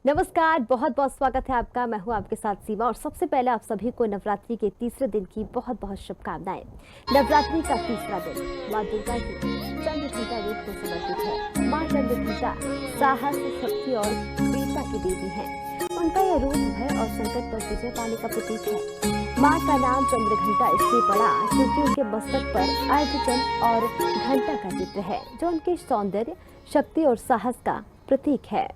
नमस्कार, बहुत बहुत स्वागत है आपका। मैं हूं आपके साथ सीमा और सबसे पहले आप सभी को नवरात्रि के तीसरे दिन की बहुत बहुत शुभकामनाएं। नवरात्रि का तीसरा दिन माँ दुर्गा की चंद्रघंटा रूप को समर्पित है। माँ चंद्रघंटा साहस, शक्ति और वीरता की देवी है। उनका यह रूप भय और संकट पर विजय पाने का प्रतीक है। माँ का नाम चंद्रघंटा इसलिए पड़ा क्योंकि उनके मस्तक पर अर्धचंद्र और घंटा का चित्र है, जो उनके सौंदर्य, शक्ति और साहस का प्रतीक है।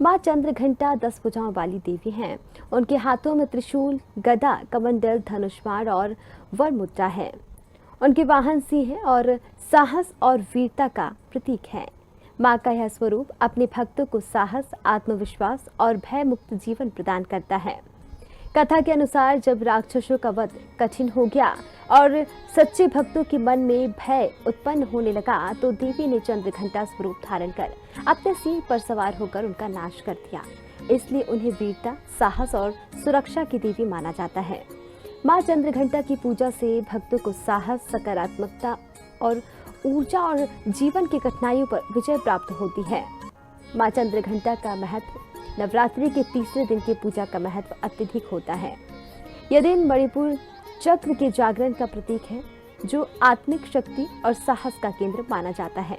माँ चंद्रघंटा 10 भुजाओं वाली देवी हैं। उनके हाथों में त्रिशूल, गदा, कमंडल, धनुष्मान और वर मुद्रा है। उनके वाहन सिंह है और साहस और वीरता का प्रतीक है। माँ का यह स्वरूप अपने भक्तों को साहस, आत्मविश्वास और भय मुक्त जीवन प्रदान करता है। कथा के अनुसार जब राक्षसों का वध कठिन हो गया और सच्चे भक्तों के मन में भय उत्पन्न होने लगा, तो देवी ने चंद्रघंटा स्वरूप धारण कर अपने सिंह पर सवार होकर उनका नाश कर दिया। इसलिए उन्हें वीरता, साहस और सुरक्षा की देवी माना जाता है। माँ चंद्रघंटा की पूजा से भक्तों को साहस, सकारात्मकता और ऊर्जा और जीवन की कठिनाइयों पर विजय प्राप्त होती है। माँ चंद्रघंटा का महत्व नवरात्रि के तीसरे दिन की पूजा का महत्व अत्यधिक होता है। यह दिन मणिपुर चक्र के जागरण का प्रतीक है, जो आत्मिक शक्ति और साहस का केंद्र माना जाता है।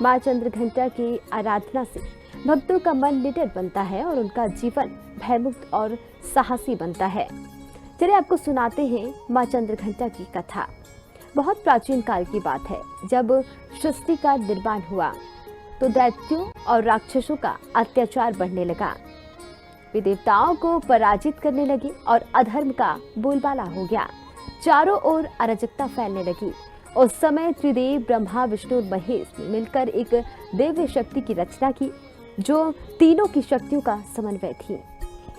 माँ चंद्रघंटा की आराधना से भक्तों का मन निडर बनता है और उनका जीवन भयमुक्त और साहसी बनता है। चलिए आपको सुनाते हैं माँ चंद्रघंटा की कथा। बहुत प्राचीन काल की बात है। जब सृष्टि का निर्माण हुआ तो दैत्यों और राक्षसों का अत्याचार बढ़ने लगा। वे देवताओं को पराजित करने लगे और अधर्म का बोलबाला हो गया। चारों ओर अराजकता फैलने लगी। उस समय त्रिदेव ब्रह्मा, विष्णु और महेश ने मिलकर एक दिव्य शक्ति की रचना की, जो तीनों की शक्तियों का समन्वय थी।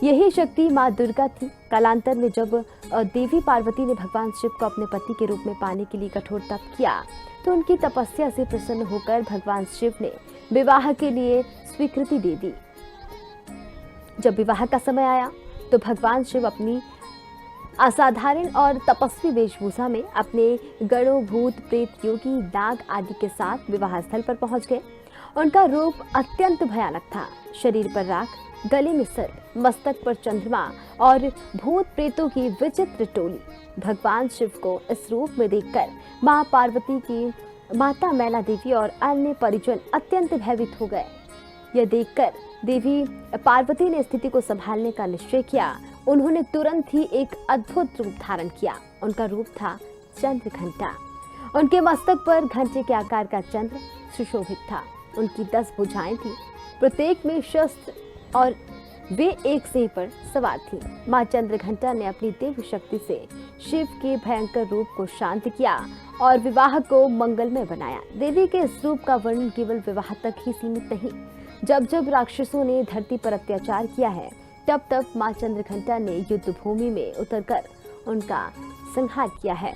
यही शक्ति माँ दुर्गा थी। कालांतर में जब देवी पार्वती ने भगवान शिव को अपने पति के रूप में पाने के लिए कठोर तप किया, तो उनकी तपस्या से प्रसन्न होकर भगवान शिव ने विवाह के लिए स्वीकृति दे दी। जब विवाह का समय आया तो भगवान शिव अपनी असाधारण और तपस्वी वेशभूषा में अपने गणों, भूत, प्रेत, योगी, नाग आदि के साथ विवाह स्थल पर पहुंच गए। उनका रूप अत्यंत भयानक था। शरीर पर राख, गले में सर्प, मस्तक पर चंद्रमा और भूत प्रेतों की विचित्र टोली। भगवान शिव को इस रूप में देखकर माँ पार्वती की माता मैना देवी और अन्य परिजन अत्यंत भयभीत हो गए। यह देखकर देवी पार्वती ने स्थिति को संभालने का निश्चय किया। उन्होंने तुरंत ही एक अद्भुत रूप धारण किया। उनका रूप था चंद्रघंटा। उनके मस्तक पर घंटे के आकार का चंद्र सुशोभित था। उनकी 10 भुजाएं थी, प्रत्येक में शस्त्र, और वे एक सिंह पर सवार थी। माँ चंद्रघंटा ने अपनी दिव्य शक्ति से शिव के भयंकर रूप को शांत किया और विवाह को मंगलमय बनाया। देवी के इस रूप का वर्णन केवल विवाह तक ही सीमित नहीं। जब जब राक्षसों ने धरती पर अत्याचार किया है, तब तब माँ चंद्रघंटा ने युद्ध भूमि में उतरकर उनका संहार किया है।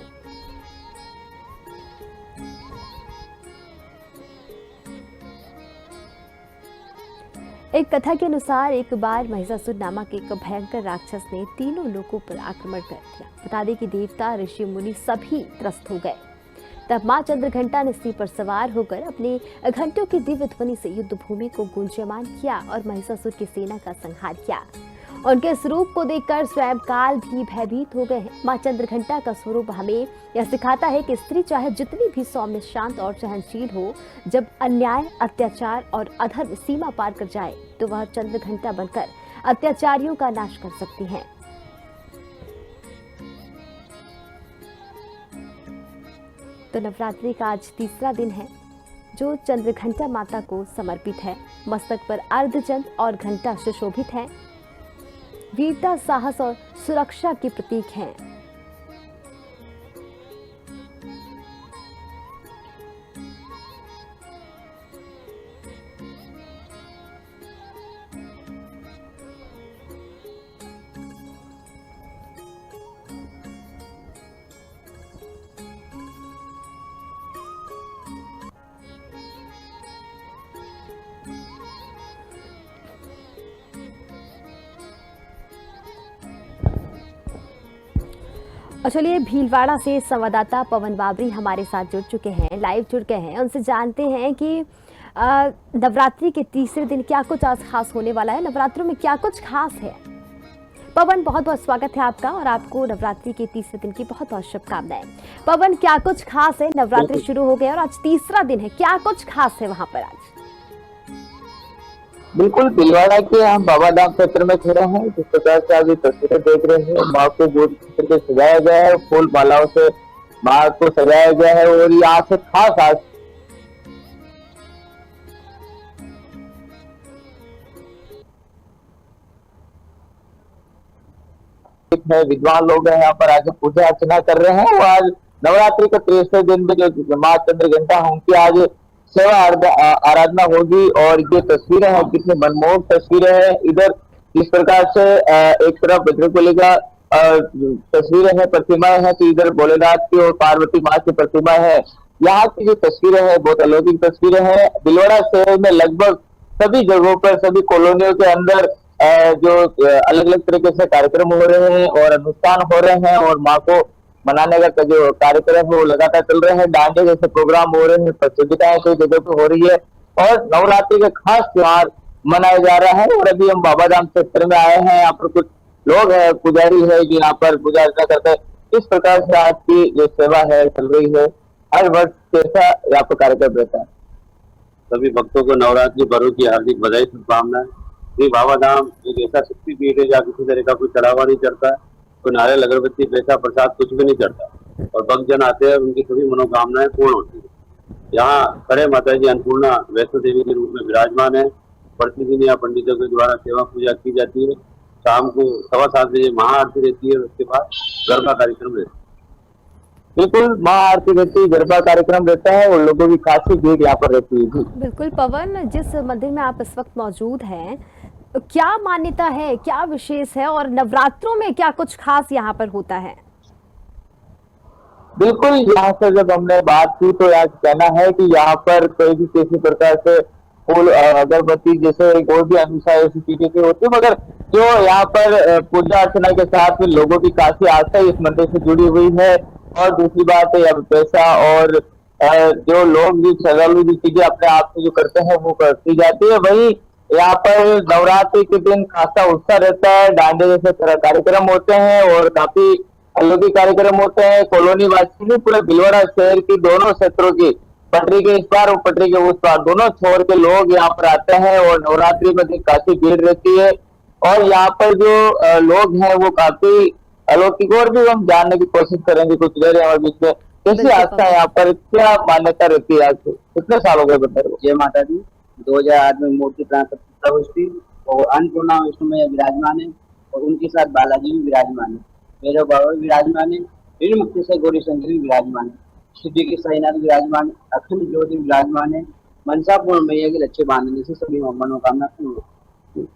एक कथा के अनुसार एक बार महिषासुर नामक एक भयंकर राक्षस ने तीनों लोगों पर आक्रमण कर दिया। बता दें कि देवता, ऋषि, मुनि सभी त्रस्त हो गए। तब माँ चंद्रघंटा ने सिंह पर सवार होकर अपने घंटों की दिव्य ध्वनि से युद्ध भूमि को गूंजयमान किया और महिषासुर की सेना का संहार किया। उनके स्वरूप को देखकर स्वयं काल भी भयभीत हो गए हैं। माँ चंद्रघंटा का स्वरूप हमें यह सिखाता है कि स्त्री चाहे जितनी भी सौम्य, शांत और सहनशील हो, जब अन्याय, अत्याचार और अधर्म सीमा पार कर जाए, तो वह चंद्रघंटा बनकर अत्याचारियों का नाश कर सकती हैं। तो नवरात्रि का आज तीसरा दिन है, जो चंद्रघंटा माता को समर्पित है। मस्तक पर अर्धचंद्र और घंटा सुशोभित है। वीरता, साहस और सुरक्षा के प्रतीक हैं। और चलिए भीलवाड़ा से संवाददाता पवन बाबरी हमारे साथ जुड़ चुके हैं, लाइव जुड़ गए हैं। उनसे जानते हैं कि नवरात्रि के तीसरे दिन क्या कुछ आज खास होने वाला है, नवरात्रों में क्या कुछ खास है? पवन, बहुत बहुत स्वागत है आपका और आपको नवरात्रि के तीसरे दिन की बहुत बहुत शुभकामनाएं। पवन, क्या कुछ खास है? नवरात्रि शुरू हो गए और आज तीसरा दिन है, क्या कुछ खास है वहां पर आज? बिल्कुल, भीलवाड़ा के हम बाबा धाम क्षेत्र में खड़े हैं। जिस प्रकार से आप ये तस्वीरें देख रहे हैं, माँ को गोद करके सजाया गया है, फूल मालाओं से माँ को सजाया गया है और यहाँ से खास आज है, विद्वान लोग हैं यहाँ पर आके पूजा अर्चना कर रहे हैं। और आज नवरात्रि के तीसरे दिन में जो माँ चंद्र घंटा उनकी आज सेवा आराधना होगी। और ये तस्वीरें हैं, कितनी मनमोहक तस्वीरें हैं। इधर इस प्रकार से एक तरफ बजरंगबली का तस्वीरें हैं, प्रतिमाएं हैं, तो इधर भोलेनाथ की और पार्वती माँ की प्रतिमा है। यहाँ की जो तस्वीरें हैं बहुत अलौकिक तस्वीरें हैं। भीलवाड़ा शहर में लगभग सभी जगहों पर, सभी कॉलोनियों के अंदर जो अलग अलग तरीके से कार्यक्रम हो रहे हैं और अनुष्ठान हो रहे हैं और माँ को मनाने का जो कार्यक्रम है वो लगातार चल रहे हैं। डांडिया जैसे प्रोग्राम हो रहे हैं, प्रतियोगिताएं कई जगह पे हो रही है और नवरात्रि का खास त्योहार मनाया जा रहा है। और अभी हम बाबा धाम क्षेत्र में आए हैं, यहाँ पर कुछ लोग हैं, पुजारी है जो यहाँ पर पूजा अर्चना करते हैं। इस प्रकार से आज की जो सेवा है चल रही है। हर वर्ष कैसा यहाँ पर कार्यक्रम रहता है। सभी भक्तों को नवरात्रि पर्व की हार्दिक बधाई, शुभकामनाएं। श्री बाबा धाम एक ऐसा शक्तिपीठ है जहाँ किसी तरह का कोई चढ़ावा नहीं चढ़ता है, कोई नारियल अगरबत्ती पैसा प्रसाद कुछ भी नहीं चढ़ता और भक्तजन आते हैं, उनकी सभी मनोकामनाएं पूर्ण होती है। यहाँ खड़े माता जी अन्नपूर्णा वैष्णो देवी के रूप में विराजमान है। प्रतिदिन यहाँ पंडितों के द्वारा सेवा पूजा की जाती है। शाम को 7:15 बजे महाआरती रहती है, उसके बाद गरबा कार्यक्रम रहता है। बिल्कुल, महाआरती रहती है, गरबा कार्यक्रम रहता है और लोगों की खासी भीड़ यहाँ पर रहती है। बिल्कुल पवन, जिस मंदिर में आप इस वक्त मौजूद हैं, क्या मान्यता है, क्या विशेष है और नवरात्रों में क्या कुछ खास यहाँ पर होता है? बिल्कुल, यहाँ से जब हमने बात की तो यहाँ कहना है कि यहाँ पर कोई भी किसी प्रकार से फूल अगरबत्ती जैसे कोई भी अनुसार ऐसी चीजें की होती है, मगर जो यहाँ पर पूजा अर्चना के साथ में लोगों की काफी आस्था इस मंदिर से जुड़ी हुई है। और दूसरी बात है, यहाँ पैसा और जो लोग भी श्रद्धालु जो चीजें अपने आप से जो करते हैं वो करती जाती है। वही यहाँ पर नवरात्रि के दिन खासा उत्साह रहता है, डांडे जैसे कार्यक्रम होते हैं और काफी अलौकिक कार्यक्रम होते हैं। कॉलोनी वासी भी पूरे भीलवाड़ा शहर की दोनों क्षेत्रों की, पटरी के इस पार और पटरी के उस पार, दोनों छोर के लोग यहाँ पर आते हैं और नवरात्रि में काफी भीड़ रहती है। और यहाँ पर जो लोग हैं वो काफी अलौकिक, और भी हम जानने की कोशिश करेंगे कुछ देर हमारे बीच में। कैसी आस्था है यहाँ पर, क्या मान्यता रहती है? आज से कितने साल हो गए बता? जय माता दी। 2008 में मूर्ति प्राण प्रतिष्ठा हुई थी और अन्नपूर्णा विष्णु में विराजमान है और उनके साथ बालाजी भी विराजमान है, भैरव बाबा भी विराजमान है, ऋण मुक्ति से गौरी शंकर भी विराजमान है, सिद्धि के साईनाथ विराजमान है, अखंड ज्योति विराजमान है। मनसा पूर्ण मैया के लक्ष्य बांधने से सभी मनोकामना पूर्ण होती।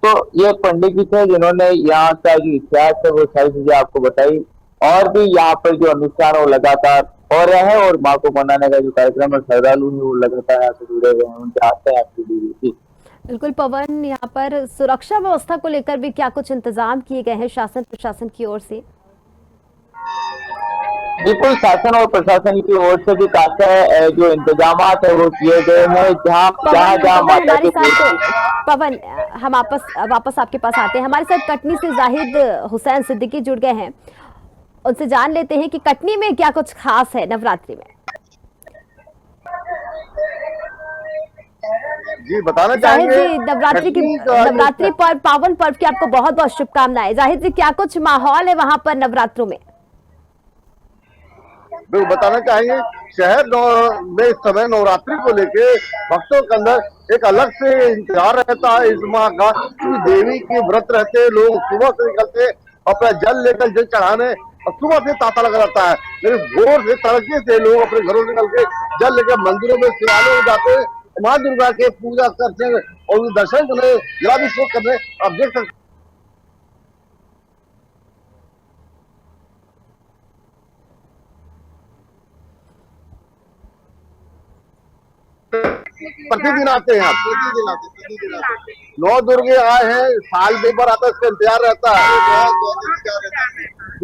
तो ये पंडित जी थे जिन्होंने यहाँ का जो इतिहास है वो सारी चीजें आपको बताई। और भी यहाँ पर जो अनुष्ठान वो लगातार हो रहे हैं और माँ को मनाने का जो कार्यक्रम है, श्रद्धालु है वो लगातार यहाँ से जुड़े हुए हैं, उनके आस्था आपकी जुड़ी। बिल्कुल पवन, यहाँ पर सुरक्षा व्यवस्था को लेकर भी क्या कुछ इंतजाम किए गए हैं शासन प्रशासन की ओर से? बिल्कुल, शासन और प्रशासन की ओर से भी काफी जो इंतजाम है वो किए गए हैं। जहाँ माता के पवन, हम वापस आपके पास आते हैं। हमारे साथ कटनी से जाहिद हुसैन सिद्दीकी जुड़ गए हैं, उनसे जान लेते हैं कि कटनी में क्या कुछ खास है नवरात्रि में। जी बताना चाहेंगे। जाहिद जी, नवरात्रि पर्व, पावन पर्व की आपको बहुत बहुत शुभकामनाएं। जाहिद जी, क्या कुछ माहौल है वहां पर नवरात्रों में? बिल्कुल बताना चाहेंगे, शहर में इस समय नवरात्रि को लेके भक्तों के अंदर एक अलग से इंतजार रहता है इस माह का, क्योंकि देवी के व्रत रहते हैं। लोग सुबह से निकलते अपना जल लेकर जल चढ़ाने और सुबह से तांता लगा रहता है, लेकिन भोर से तड़के से लोग अपने घरों से निकल के जल लेकर मंदिरों में शिवालयों में जाते हैं, माँ दुर्गा के पूजा करते हैं और दर्शन करने, जलाभिषेक करने। आप देख सकते प्रतिदिन आते हैं, प्रतिदिन आते। 9 दुर्गे आए हैं, साल में एक बार आता है, इसका इंतजार रहता है।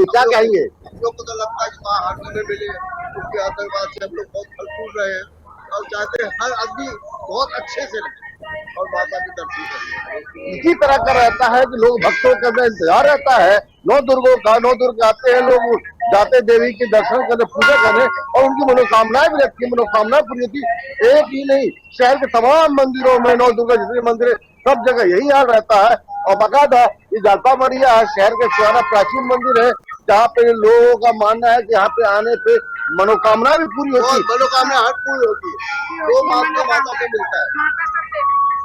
क्या कहेंगे? लोग को तो लगता है कि माँ हर जगह मिले, उसके आशीर्वाद से हम लोग बहुत फल फूल रहे हैं और चाहते हैं हर आदमी बहुत अच्छे से रहे और माता के दर्शन करें। इसी तरह का रहता है कि लोग भक्तों का इंतजार रहता है। नौ दुर्ग आते हैं लोग, जाते हैं देवी के दर्शन करने, पूजा करने और उनकी मनोकामनाएं भी रहती है, मनोकामनाएं पूरी होती है। एक ही नहीं, शहर के तमाम मंदिरों में नौ दुर्गा जितने मंदिर है सब जगह यही हाल रहता है। और बाकायदा ये जालपा मरिया शहर का पुराना प्राचीन मंदिर है जहाँ पे लोगों का मानना है कि यहाँ पे आने पे मनोकामना भी पूरी होती है। मनोकामना हर पूरी होती है, वो माता को मिलता है।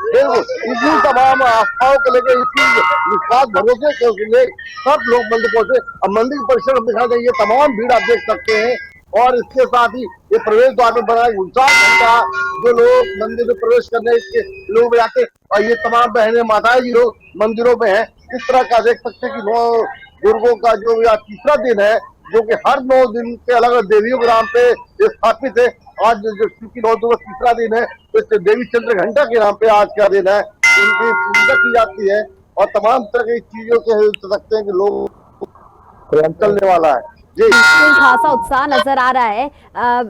बिल्कुल इसी तमाम आस्थाओं को लेकर इसी विश्वास भरोसे के लिए सब लोग मंदिर पहुंचे। अब मंदिर परिसर में दिखा ये तमाम भीड़ आप देख सकते हैं और इसके साथ ही ये प्रवेश द्वार में बना 49 घंटा जो लोग मंदिर में प्रवेश करने के लोग आते और ये तमाम बहनें माताएं जी लोग मंदिरों में है। इस तरह का देख सकते कि 9 दुर्गों का जो यह तीसरा दिन है जो कि हर 9 दिन के अलग अलग देवियों के नाम पे स्थापित है। आज जो 9 दुर्गा तीसरा दिन है तो इस देवी चंद्र घंटा के नाम पे आज का दिन है, इनकी पूजा की जाती है और तमाम तरह की चीजों के सकते हैं कि लोग चलने वाला है जी। खासा उत्साह नजर आ रहा है।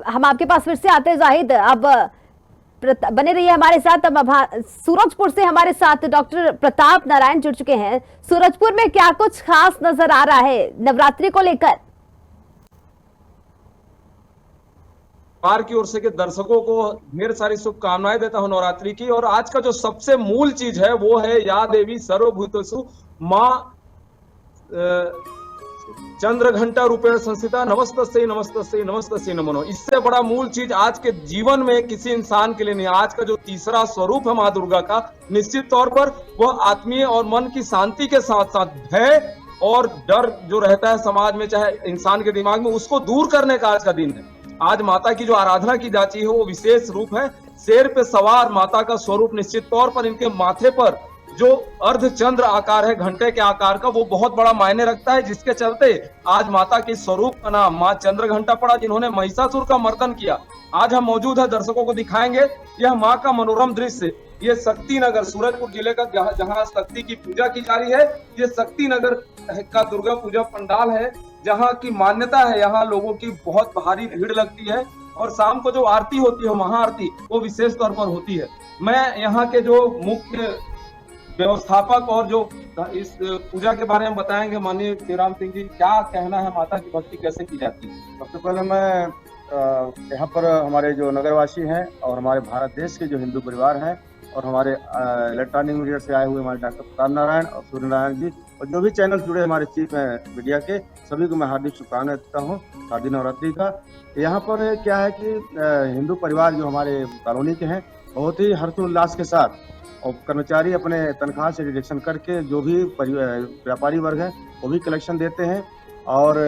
हम आपके पास फिर से आते हैं जाहिद, अब बने रहिए हमारे साथ। अब सूरजपुर से हमारे साथ डॉक्टर प्रताप नारायण जुड़ चुके हैं। सूरजपुर में क्या कुछ खास नजर आ रहा है नवरात्रि को लेकर? बार की ओर से के दर्शकों को ढेर सारी शुभकामनाएं देता हूं नवरात्रि की। और आज का जो सबसे मूल चीज है वो है या देवी सर्वभूतेषु मां चंद्र घंटा रूपेण संस्थिता नमस्तस्यै नमस्तस्यै नमस्तस्यै नमो नमः। इससे बड़ा मूल चीज आज के जीवन में किसी इंसान के लिए नहीं। आज का जो तीसरा स्वरूप है मां दुर्गा का, निश्चित तौर पर वह आत्मीय और मन की शांति के साथ साथ भय और डर जो रहता है समाज में चाहे इंसान के दिमाग में, उसको दूर करने का आज का दिन है। आज माता की जो आराधना की जाती है वो विशेष रूप है। शेर पे सवार माता का स्वरूप, निश्चित तौर पर इनके माथे पर जो अर्धचंद्र आकार है घंटे के आकार का, वो बहुत बड़ा मायने रखता है, जिसके चलते आज माता के स्वरूप का नाम मां चंद्र घंटा पड़ा, जिन्होंने महिषासुर का मर्दन किया। आज हम मौजूद है, दर्शकों को दिखाएंगे यह मां का मनोरम दृश्य। ये शक्ति नगर सूरजपुर जिले का जहां शक्ति की पूजा की जा रही है, ये शक्ति नगर का दुर्गा पूजा पंडाल है जहां की मान्यता है यहाँ लोगों की बहुत भारी भीड़ लगती है और शाम को जो आरती होती है महाआरती वो विशेष तौर पर होती है। मैं यहाँ के जो मुख्य व्यवस्थापक और जो इस पूजा के बारे में बताएंगे माननीय श्रीराम सिंह जी, क्या कहना है, माता की भक्ति कैसे की जाती है? सबसे पहले मैं यहाँ पर हमारे जो नगरवासी हैं और हमारे भारत देश के जो हिंदू परिवार हैं और हमारे इलेक्ट्रॉनिक मीडिया से आए हुए हमारे डॉक्टर प्रताप नारायण और सूर्य नारायण जी और जो भी चैनल जुड़े हमारे चीफ हैं मीडिया के, सभी को मैं हार्दिक शुभकामनाएं देता हूँ शारदीय नवरात्रि का। यहाँ पर क्या है कि हिंदू परिवार जो हमारे कॉलोनी के हैं बहुत ही हर्षोल्लास के साथ और कर्मचारी अपने तनख्वाह से डिडक्शन करके जो भी व्यापारी वर्ग है वो भी कलेक्शन देते हैं और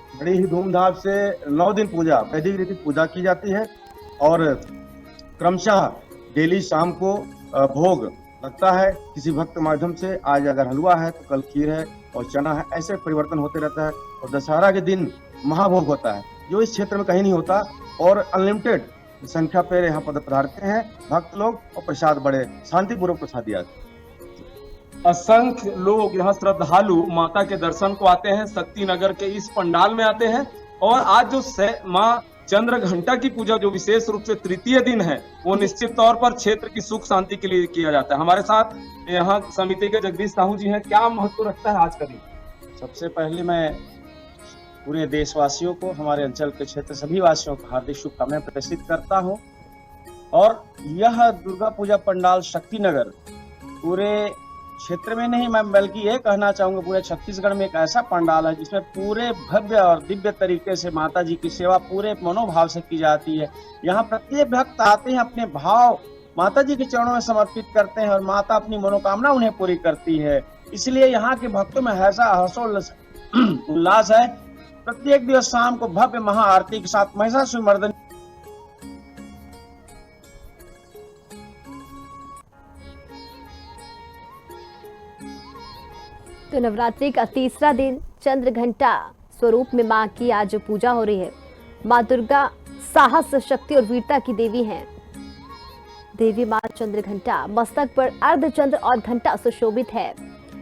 बड़ी ही धूमधाम से 9 दिन पूजा वैदिक रीति पूजा की जाती है और क्रमशः डेली शाम को भोग लगता है किसी भक्त के माध्यम से। आज अगर हलवा है तो कल खीर है और चना है, ऐसे परिवर्तन होते रहता है। और दशहरा के दिन महाभोग होता है जो इस क्षेत्र में कहीं नहीं होता और अनलिमिटेड संख्या पे यहाँ पर पधारते हैं भक्त लोग और प्रसाद बड़े शांतिपूर्वक प्रसाद दिया। असंख्य लोग यहाँ श्रद्धालु माता के दर्शन को आते हैं, शक्ति नगर के इस पंडाल में आते हैं। और आज जो माँ चंद्र घंटा की पूजा जो विशेष रूप से तृतीय दिन है वो निश्चित तौर पर क्षेत्र की सुख शांति के लिए किया जाता है। हमारे साथ यहाँ समिति के जगदीश साहू जी हैं, क्या महत्व रखता है आज का दिन? सबसे पहले मैं पूरे देशवासियों को, हमारे अंचल के क्षेत्र सभी वासियों को हार्दिक शुभकामनाएं प्रेषित करता हूं। और यह दुर्गा पूजा पंडाल शक्ति नगर पूरे क्षेत्र में नहीं, मैं बल्कि ये कहना चाहूंगा पूरे छत्तीसगढ़ में एक ऐसा पंडाल है जिसमें पूरे भव्य और दिव्य तरीके से माता जी की सेवा पूरे मनोभाव से की जाती है। यहाँ प्रत्येक भक्त आते हैं, अपने भाव माता जी के चरणों में समर्पित करते हैं और माता अपनी मनोकामना उन्हें पूरी करती है। इसलिए यहाँ के भक्तों में ऐसा हर्षोल्लास है। प्रत्येक दिवस शाम को भव्य महाआरती के साथ महिषासुर मर्दन तो नवरात्रि का तीसरा दिन चंद्र घंटा स्वरूप में मां की आज पूजा हो रही है। मां दुर्गा साहस, शक्ति और वीरता की देवी हैं। देवी मां चंद्र घंटा मस्तक पर अर्धचंद्र और घंटा सुशोभित है।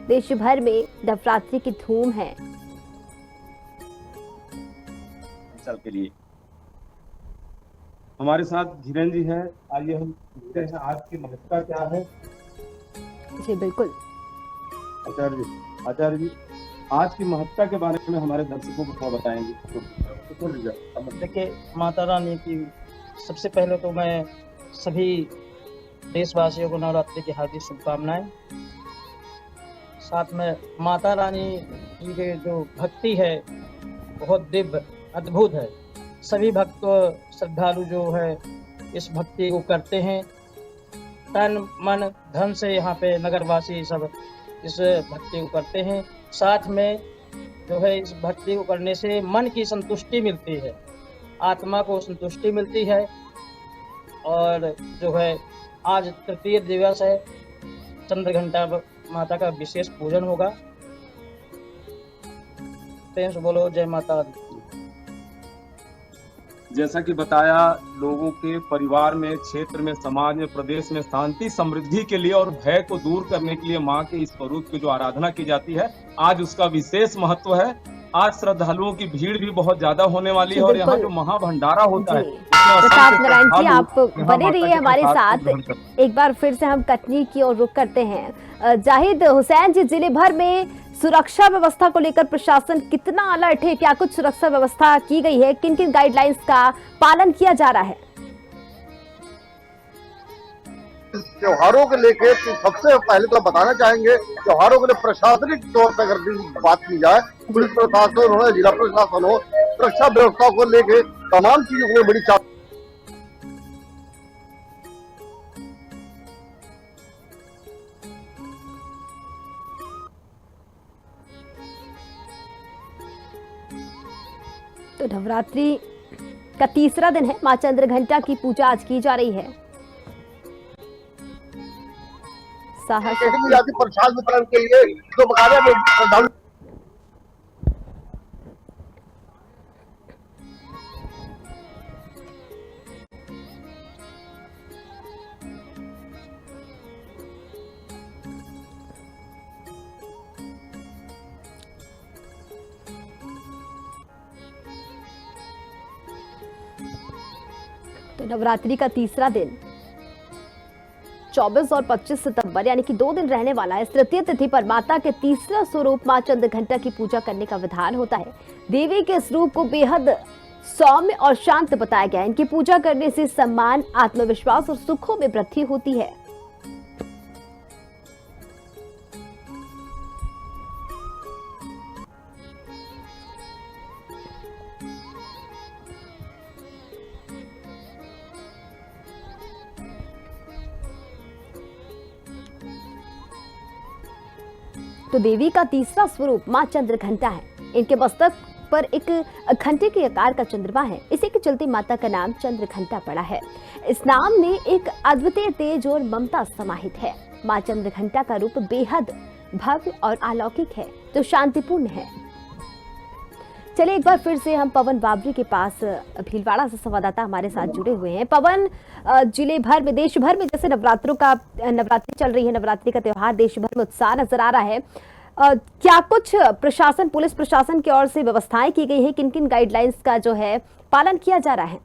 देश भर में नवरात्रि की धूम है। के लिए हमारे साथ धीरेन जी है। आइए हम पूछते हैं आज की महत्ता क्या है। जी बिल्कुल। आचार्य जी आज की महत्ता के बारे में हमारे दर्शकों को क्या बताएंगे? देखिए, माता रानी की सबसे पहले तो मैं सभी देशवासियों को नवरात्रि की हार्दिक शुभकामनाएं। साथ में माता रानी की जो भक्ति है बहुत दिव्य अद्भुत है। सभी भक्त श्रद्धालु जो है इस भक्ति को करते हैं, तन मन धन से यहाँ पे नगरवासी सब इस भक्ति को करते हैं। साथ में जो है इस भक्ति को करने से मन की संतुष्टि मिलती है, आत्मा को संतुष्टि मिलती है। और जो है आज तृतीय दिवस है, चंद्रघंटा माता का विशेष पूजन होगा। प्रेम से बोलो जय माता दी। जैसा कि बताया, लोगों के परिवार में, क्षेत्र में, समाज में, प्रदेश में शांति समृद्धि के लिए और भय को दूर करने के लिए माँ के इस स्वरूप की जो आराधना की जाती है, आज उसका विशेष महत्व है। आज श्रद्धालुओं की भीड़ भी बहुत ज्यादा होने वाली है और यहाँ जो महाभंडारा होता है, प्रताप नारायण जी आप बने रहिए हमारे साथ। एक बार फिर से हम कटनी की ओर रुख करते हैं। जाहिद हुसैन जी, जिले भर में सुरक्षा व्यवस्था को लेकर प्रशासन कितना अलर्ट है? क्या कुछ सुरक्षा व्यवस्था की गई है? किन किन गाइडलाइंस का पालन किया जा रहा है? त्योहारों को लेके तो सबसे पहले तो बताना चाहेंगे, त्योहारों के लिए प्रशासनिक तौर पर अगर बात की जाए, पुलिस प्रशासन हो, जिला प्रशासन हो, सुरक्षा व्यवस्था को लेके तमाम चीजों को बड़ी तो नवरात्रि का तीसरा दिन है, मां चंद्रघंटा की पूजा आज की जा रही है। प्रसाद वितरण के लिए जो बकाया श्रद्धालु तो नवरात्रि का तीसरा दिन 24 और 25 सितंबर यानी कि 2 दिन रहने वाला है। इस तृतीय तिथि पर माता के तीसरा स्वरूप मां चंद्रघंटा की पूजा करने का विधान होता है। देवी के स्वरूप को बेहद सौम्य और शांत बताया गया है। इनकी पूजा करने से सम्मान, आत्मविश्वास और सुखों में वृद्धि होती है। तो देवी का तीसरा स्वरूप मां चंद्रघंटा है। इनके मस्तक पर एक घंटे के आकार का चंद्रमा है। इसी के चलते माता का नाम चंद्रघंटा पड़ा है। इस नाम में एक अद्वितीय तेज और ममता समाहित है। मां चंद्रघंटा का रूप बेहद भव्य और अलौकिक है, तो शांतिपूर्ण है। चलिए एक बार फिर से हम पवन बाबरी के पास, भीलवाड़ा से संवाददाता हमारे साथ जुड़े हुए हैं। पवन, जिले भर में, देश भर में जैसे नवरात्रि चल रही है, नवरात्रि का त्योहार, देश भर में उत्साह नजर आ रहा है। क्या कुछ प्रशासन, पुलिस प्रशासन की ओर से व्यवस्थाएं की गई है? किन किन गाइडलाइंस का जो है पालन किया जा रहा है?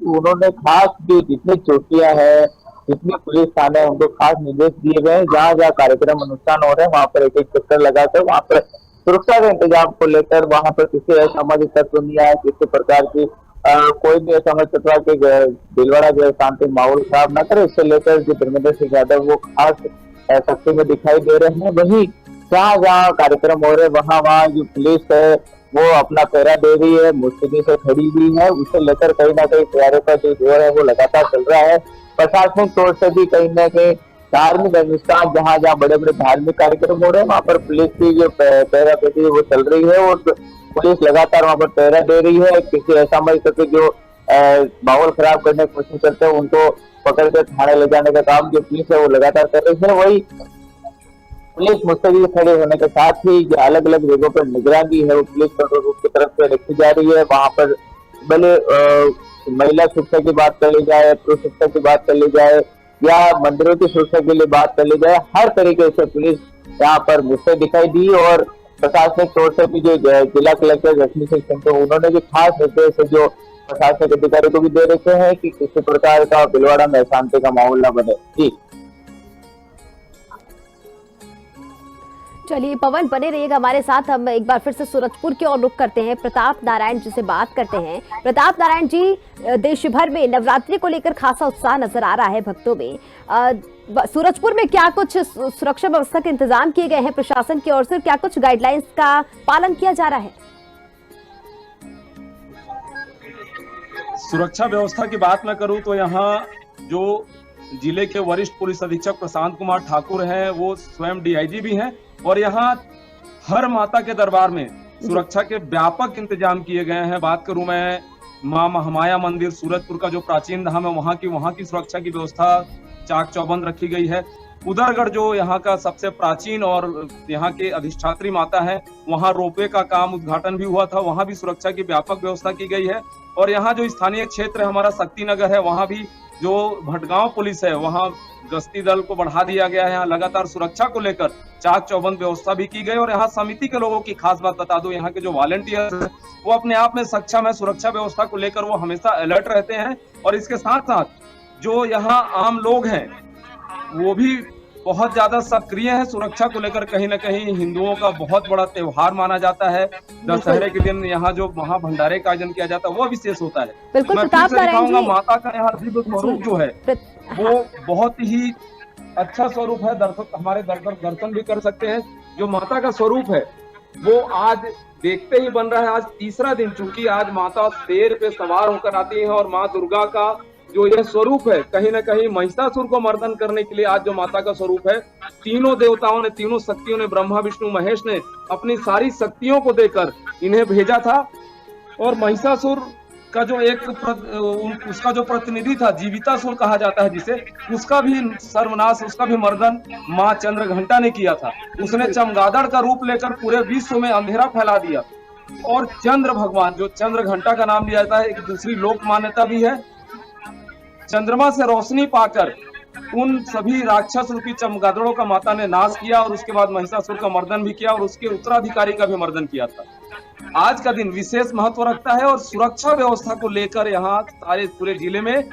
उन्होंने खास जो जितनी चौकियां है, जितने पुलिस थाने हैं, उनको खास निर्देश दिए गए हैं। जहाँ जहाँ कार्यक्रम अनुष्ठान हो रहे हैं वहां पर एक एक चक्कर लगाकर वहां पर सुरक्षा के इंतजाम को लेकर वहां पर किसी असामाजिक तत्व नहीं आए, किसी प्रकार की कोई भी असामाजिक तत्व के भीलवाड़ा जो शांति माहौल खराब न करे, इससे लेकर जो धर्मेंद्र सिंह यादव वो खास सख्ती में दिखाई दे रहे हैं। वहीं जहाँ जहाँ कार्यक्रम हो रहे वहाँ जो पुलिस है वो अपना पहरा दे रही है, मुस्तैदी से खड़ी हुई है। उसे लेकर कहीं ना कहीं तैयारियों का जो जोर है वो लगातार चल रहा है। प्रशासनिक तौर से भी कहीं ना कहीं धार्मिक अनुष्ठान, जहाँ जहाँ बड़े बड़े धार्मिक कार्यक्रम हो रहे हैं वहाँ पर पुलिस की जो पहरापेटी है वो चल रही है और पुलिस लगातार वहाँ पर पहरा दे रही है। किसी असामाजिक तत्व जो माहौल खराब करने की कोशिश करते हैं उनको पकड़ कर थाने ले जाने का काम जो पुलिस है वो लगातार कर रही है। वही पुलिस मुस्तैदी खड़े होने के साथ ही जो अलग अलग जगहों पर निगरानी है वो पुलिस कंट्रोल रूम की तरफ से रखी जा रही है। वहाँ पर भले महिला सुरक्षा की बात कर ली जाए, पुरुष सुरक्षा की बात कर ली जाए या मंदिरों की सुरक्षा के लिए बात कर ली जाए, हर तरीके से पुलिस यहाँ पर मुस्तैद दिखाई दी और प्रशासनिक तौर से भी जो जिला कलेक्टर रश्मि सिंह तो उन्होंने भी खास निर्देश जो प्रशासनिक अधिकारी को भी दे रखे हैं कि किसी प्रकार का भीलवाड़ा में अशांति का माहौल न बने। जी चलिए पवन बने रहिएगा हमारे साथ। हम एक बार फिर से सूरजपुर की ओर रुख करते हैं, प्रताप नारायण जी से बात करते हैं। प्रताप नारायण जी, देश भर में नवरात्रि को लेकर खासा उत्साह नजर आ रहा है भक्तों में। सूरजपुर में क्या कुछ सुरक्षा व्यवस्था के इंतजाम किए गए हैं प्रशासन की ओर से, क्या कुछ गाइडलाइंस का पालन किया जा रहा है? सुरक्षा व्यवस्था की बात मैं करूं तो यहाँ जो जिले के वरिष्ठ पुलिस अधीक्षक प्रशांत कुमार ठाकुर हैं, वो स्वयं डीआईजी भी हैं, और यहाँ हर माता के दरबार में सुरक्षा के व्यापक इंतजाम किए गए हैं। बात करूं मैं मां महामाया मंदिर सूरजपुर का जो प्राचीन धाम है, वहां की सुरक्षा की व्यवस्था चाक चौबंद रखी गई है। उदरगढ़ जो यहाँ का सबसे प्राचीन और यहाँ के अधिष्ठात्री माता है, वहाँ रोपवे का काम उद्घाटन भी हुआ था, वहाँ भी सुरक्षा की व्यापक व्यवस्था की गई है। और यहाँ जो स्थानीय क्षेत्र है हमारा शक्ति नगर है, वहाँ भी जो भटगांव पुलिस है, वहाँ गश्ती दल को बढ़ा दिया गया है। यहाँ लगातार सुरक्षा को लेकर चाक चौबंद व्यवस्था भी की गई। और यहाँ समिति के लोगों की खास बात बता दूं, यहाँ के जो वॉलंटियर्स हैं वो अपने आप में सक्षम है, सुरक्षा व्यवस्था को लेकर वो हमेशा अलर्ट रहते हैं। और इसके साथ साथ जो यहाँ आम लोग हैं वो भी बहुत ज्यादा सक्रिय है सुरक्षा को लेकर। कहीं ना कहीं हिंदुओं का बहुत बड़ा त्योहार माना जाता है। दशहरे के दिन यहाँ जो महाभंडारे का आयोजन किया जाता है वो विशेष होता है। बिल्कुल मैं फिर से दिखाऊंगा माता का यहाँ दिव्य स्वरूप जो है वो बहुत ही अच्छा स्वरूप है। दर्शक हमारे दर्शन भी कर सकते हैं। जो माता का स्वरूप है वो आज देखते ही बन रहा है। आज तीसरा दिन, चूंकि आज माता शेर पे सवार होकर आती है और माँ दुर्गा का जो यह स्वरूप है कहीं ना कहीं महिषासुर को मर्दन करने के लिए आज जो माता का स्वरूप है, तीनों देवताओं ने, तीनों शक्तियों ने, ब्रह्मा विष्णु महेश ने अपनी सारी शक्तियों को देकर इन्हें भेजा था। और महिषासुर का जो उसका जो प्रतिनिधि था, जीवितासुर कहा जाता है जिसे, उसका भी सर्वनाश, उसका भी मर्दन माँ चंद्रघंटा ने किया था। उसने चमगादड़ का रूप लेकर पूरे विश्व में अंधेरा फैला दिया। और चंद्र भगवान, जो चंद्रघंटा का नाम लिया जाता है, एक दूसरी लोक मान्यता भी है। चंद्रमा से रोशनी पाकर उन सभी राक्षस रूपी चमगादड़ों का माता ने नाश किया और उसके बाद महिषासुर का मर्दन भी किया और उसके उत्तराधिकारी का भी मर्दन किया था। आज का दिन विशेष महत्व रखता है और सुरक्षा व्यवस्था को लेकर यहाँ सारे पूरे जिले में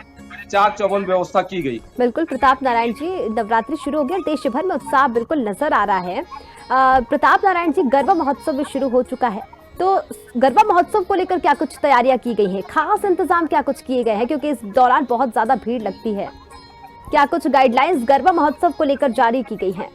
चाक चौबंद व्यवस्था की गई। बिल्कुल प्रताप नारायण जी, नवरात्रि शुरू हो गया, देश भर में उत्साह बिल्कुल नजर आ रहा है। प्रताप नारायण जी, गरबा महोत्सव भी शुरू हो चुका है, तो गरबा महोत्सव को लेकर क्या कुछ तैयारियां की गई हैं? खास इंतजाम क्या कुछ किए गए हैं, क्योंकि इस दौरान बहुत ज्यादा भीड़ लगती है। क्या कुछ गाइडलाइंस गरबा महोत्सव को लेकर जारी की गई हैं?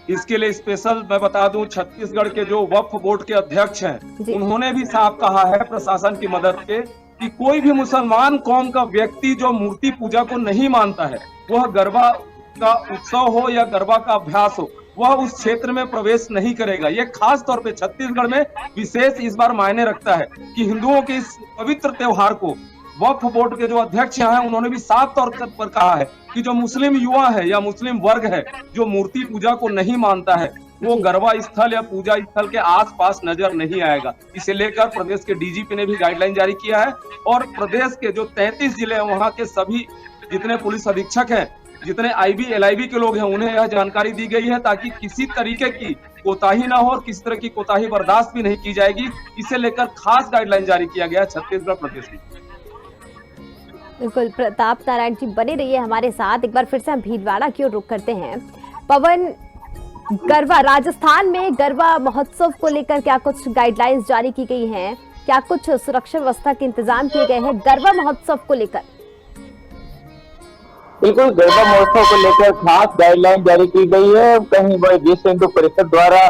इसके लिए स्पेशल मैं बता दूं, छत्तीसगढ़ के जो वक्फ बोर्ड के अध्यक्ष हैं उन्होंने भी साफ कहा है प्रशासन की मदद के कि कोई भी मुसलमान कौम का व्यक्ति जो मूर्ति पूजा को नहीं मानता है, वह गरबा का उत्सव हो या गरबा का अभ्यास हो, वह उस क्षेत्र में प्रवेश नहीं करेगा। यह खास तौर पे छत्तीसगढ़ में विशेष इस बार मायने रखता है कि हिंदुओं के इस पवित्र त्योहार को वक्फ बोर्ड के जो अध्यक्ष हैं उन्होंने भी साफ तौर पर कहा है कि जो मुस्लिम युवा है या मुस्लिम वर्ग है जो मूर्ति पूजा को नहीं मानता है, वो गरबा स्थल या पूजा स्थल के आसपास नजर नहीं आएगा। इसे लेकर प्रदेश के डीजीपी ने भी गाइडलाइन जारी किया है और प्रदेश के जो 33 जिले हैं वहां के सभी जितने पुलिस अधीक्षक हैं, जितने आईबी एलआईबी के लोग हैं, उन्हें यह जानकारी दी गई है ताकि किसी तरीके की कोताही ना हो और किसी तरह की कोताही बर्दाश्त भी नहीं की जाएगी। इसे लेकर खास गाइडलाइन जारी किया गया है छत्तीसगढ़ प्रदेश में। बिल्कुल प्रताप नारायण जी बने रहिए हमारे साथ। एक बार फिर से हम भीलवाड़ा की ओर रुख करते हैं। पवन, गरबा राजस्थान में गरबा महोत्सव को लेकर क्या कुछ गाइडलाइंस जारी की गई हैं? क्या कुछ सुरक्षा व्यवस्था के इंतजाम किए गए हैं गरबा महोत्सव को लेकर? बिल्कुल, गरबा महोत्सव को लेकर खास गाइडलाइन जारी की गई है। कहीं विश्व हिंदू परिषद द्वारा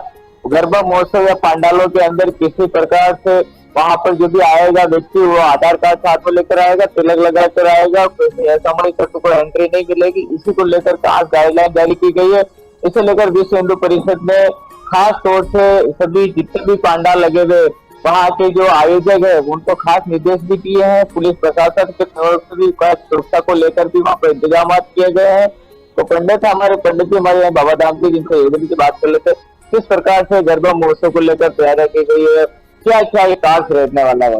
गरबा महोत्सव या पंडालों के अंदर किसी प्रकार से वहां पर जो भी आएगा व्यक्ति वो आधार कार्ड साथ में लेकर आएगा, तिलक लगा कर आएगा, ऐसा को एंट्री नहीं मिलेगी। इसी को लेकर खास गाइडलाइन जारी की गई है। इसे लेकर विश्व हिंदू परिषद ने खास तौर से सभी जितने भी पंडाल लगे हुए वहाँ के जो आयोजक है उनको खास निर्देश भी किए हैं। पुलिस प्रशासन के तरफ से भी सुरक्षा को लेकर भी वहाँ पर इंतजाम किए गए हैं। तो पंडित जी हमारे यहाँ बाबा धाम जी, जिनसे एक दिन की बात कर लेते, किस प्रकार से गरबा महोत्सव को लेकर तैयारी की गई है, क्या क्या ये खास रहने वाला है?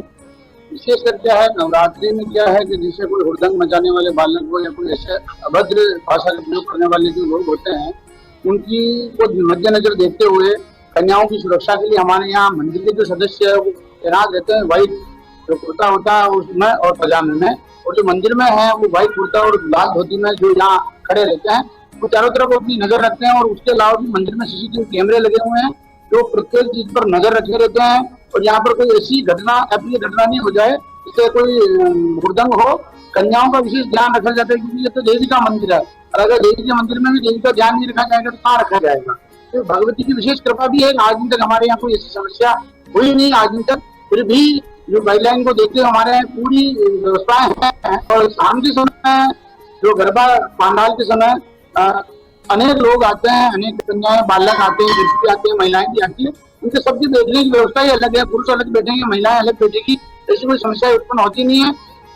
विशेषकर क्या है, नवरात्रि में क्या है कि जिसे कोई हुड़दंग मचाने वाले बालक हो या कोई ऐसे अभद्र भाषा का प्रयोग करने वाले जो लोग होते हैं, उनकी को मद्देनजर देखते हुए कन्याओं की सुरक्षा के लिए हमारे यहाँ मंदिर के जो सदस्य है वो तैनात रहते हैं। व्हाइट जो कुर्ता होता है उसमें और पजामे में, और जो मंदिर में है वो व्हाइट कुर्ता और लाल धोती में जो यहाँ खड़े रहते हैं, वो चारों तरफ अपनी नजर रखते हैं। और उसके अलावा भी मंदिर में सीसीटीवी कैमरे लगे हुए हैं जो प्रत्येक चीज पर नजर रखे रहते हैं। और यहाँ पर कोई ऐसी घटना अप्रिय घटना नहीं हो जाए जिससे कोई हुड़दंग हो। कन्याओं का विशेष ध्यान रखा जाता है क्योंकि ये तो देवी का मंदिर है, और अगर देवी के मंदिर में भी देवी का ध्यान नहीं रखा जाएगा तो कहाँ रखा जाएगा। तो भगवती की विशेष कृपा भी है, आज दिन तक हमारे यहाँ कोई ऐसी समस्या हुई नहीं आज दिन तक। फिर भी जो गाइडलाइन को देखते हुए हमारे यहाँ पूरी व्यवस्थाएं हैं। और शाम के समय जो गरबा पांडाल के समय अनेक लोग आते हैं, अनेक कन्याएं बालक आते हैं, लड़की आते हैं, महिलाएं भी आती है। उनके सबकी बैठने की व्यवस्था ही अलग है, पुरुष अलग बैठेंगे, महिलाएं अलग बैठेगी, ऐसी कोई समस्या उत्पन्न होती नहीं है।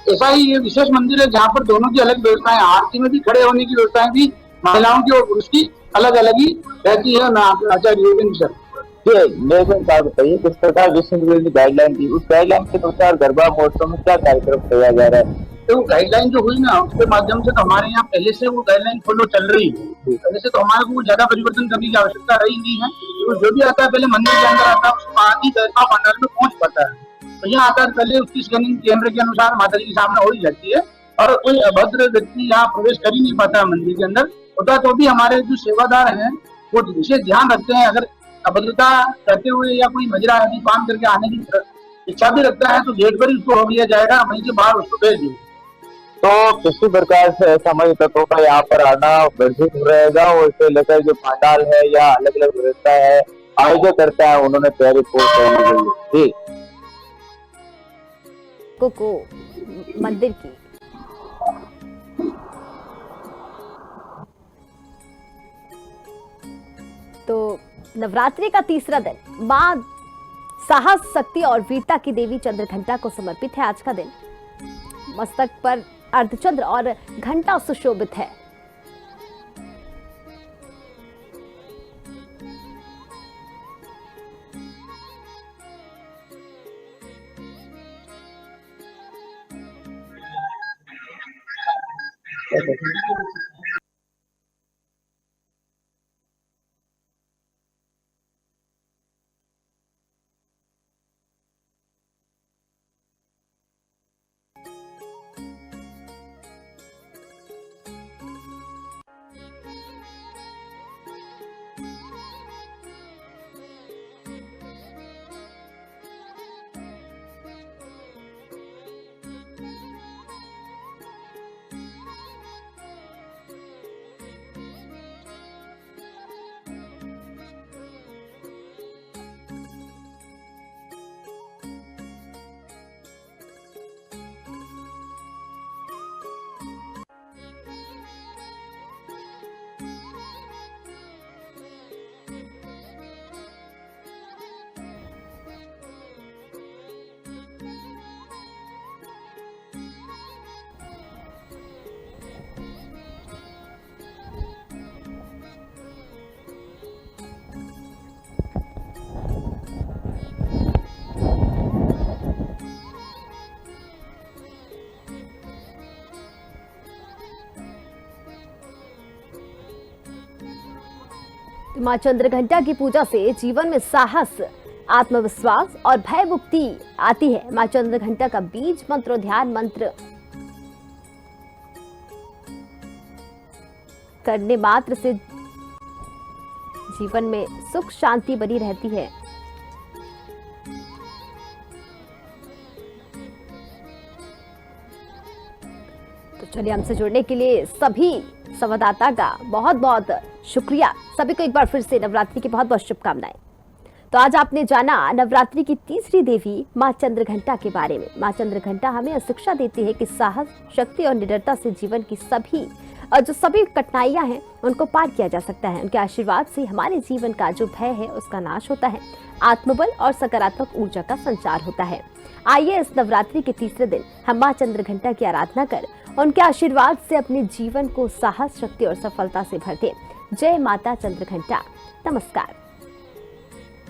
ऐसा ही ये विशेष मंदिर है जहाँ पर दोनों की अलग व्यवस्थाएं, आरती में भी खड़े होने की व्यवस्थाएं भी महिलाओं की और पुरुष की अलग अलग ही रहती है। मैं आचार्य योगेंद्र सर मेरे को बात बताइए, किस प्रकार विश्व हिंदू परिषद ने गाइडलाइन दी, उस गाइडलाइन के अनुसार गरबा महोत्सव में क्या कार्यक्रम किया जा रहा है? तो गाइडलाइन जो हुई ना उसके माध्यम से तो हमारे यहाँ पहले से वो गाइडलाइन फॉलो चल रही है। पहले से तो हमारे को ज्यादा परिवर्तन करने की आवश्यकता रही नहीं है। तो जो भी आता है पहले मंदिर के अंदर आता है, उसको आदि गरबा पंडाल में पहुंच पाता है। तो यहाँ आता है पहले उसकी स्कैनिंग कैमरे के अनुसार माता जी के सामने हो ही जाती है, और कोई अभद्र व्यक्ति यहाँ प्रवेश कर ही नहीं पाता है मंदिर के अंदर। होता तो भी हमारे जो सेवादार हैं वो विशेष ध्यान रखते हैं, अगर अभद्रता करते हुए या कोई मजरा आदि पान करके आने की इच्छा भी रखता है तो गेट पर ही उसको रोक लिया जाएगा, वहीं से बाहर उसको भेज दिया। तो किसी प्रकार से सामाजिक तत्वों का यहाँ पर आना वर्जित रहेगा, और इसे लेकर जो पांडाल है या अलग अलग व्यवस्था है आयोजन करता है उन्होंने तैयारी पूरी करनी को मंदिर की तो नवरात्रि का तीसरा दिन मां साहस, शक्ति और वीरता की देवी चंद्रघंटा को समर्पित है। आज का दिन मस्तक पर अर्धचंद्र और घंटा सुशोभित है। मां चंद्रघंटा की पूजा से जीवन में साहस, आत्मविश्वास और भय मुक्ति आती है। मां चंद्रघंटा का बीज मंत्र और ध्यान मंत्र करने मात्र से जीवन में सुख शांति बनी रहती है। तो चलिए, हमसे जुड़ने के लिए सभी संवाददाता का बहुत बहुत शुक्रिया। सभी को एक बार फिर से नवरात्रि की बहुत बहुत शुभकामनाएं। तो आज आपने जाना नवरात्रि की तीसरी देवी मां चंद्रघंटा के बारे में। मां चंद्रघंटा हमें शिक्षा देती है कि साहस, शक्ति और निडरता से जीवन की सभी कठिनाइयां हैं उनको पार किया जा सकता है। उनके आशीर्वाद से हमारे जीवन का जो भय है उसका नाश होता है, आत्मबल और सकारात्मक ऊर्जा का संचार होता है। आइए इस नवरात्रि के तीसरे दिन हम मां चंद्रघंटा की आराधना कर उनके आशीर्वाद से अपने जीवन को साहस, शक्ति और सफलता से भर दें। जय माता चंद्रघंटा। नमस्कार।